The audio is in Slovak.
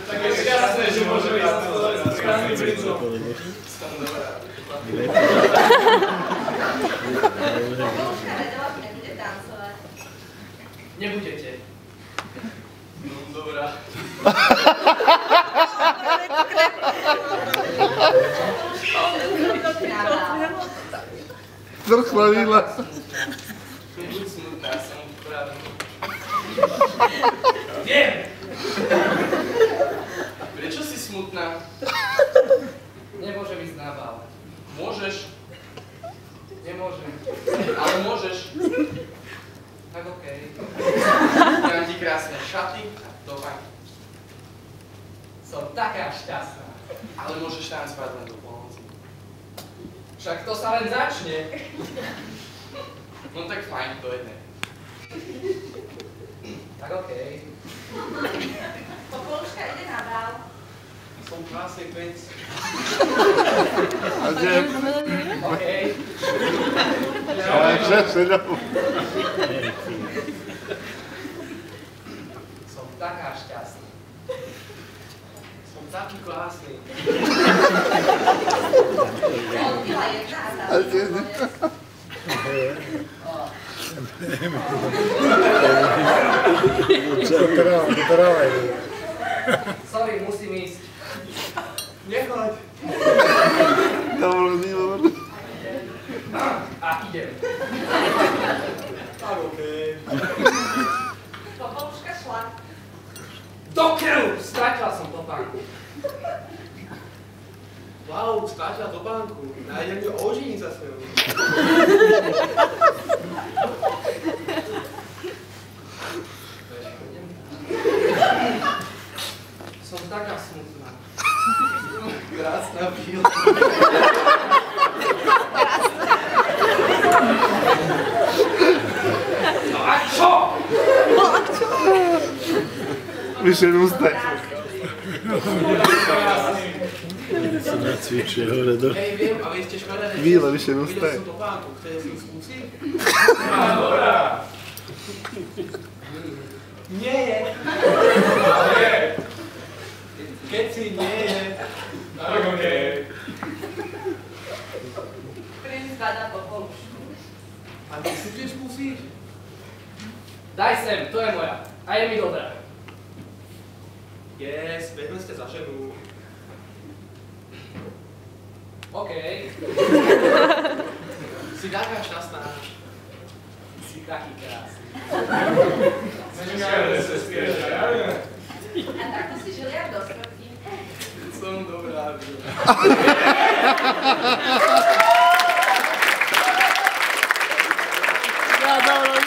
Tak je jasné, že môže byť krásny princov. Nebude tancovať. Nebudete. No, dobrá. Zrchlevila. Nebuď smutná, som pravý. Viem! Prečo si smutná? Nemôžem ísť na bál. Môžeš. Nemôžem. Ale môžeš. Tak okej. Dám ti krásne šaty a topánky. Som taká šťastná. Ale môžeš tancovať len do polnoci. Však to sa len začne. No tak fajn, to je ne. Tak okej. Popoluška ide na bál. Som krásny pec. A kde? Okej. Ale přesedou. Som taká šťastná. Som taký krásny. Odbila jedna a A kde? Sorry, musím ísť. Nechoď. Dovolený, A idem. Tak okej. popoluška šla. Do keľu! Stratila som topánku. Wow, stratila topánku. Nájdem ju oženiť za svojou. Som taká smutná. Krásna bíla. No a čo? Vyše ústek. Si nacvičuje hore do... Hej, viem, ale ešte škoda, že... Bíle, vyše ústek. Videl som topánku, chcete si ju skúsiť? Dobrá. Nie je. Nie. Keď si nie je. Tak okej. Princ bada popolušku. A ty si tiež skúsiť? Daj sem, to je moja. A je mi dobrá. Yes, veďme ste za ženu. Okej. Si taká šťastná. Si taký krásny. A takto si žili do smrti. Som dobrá. Ja, dobre,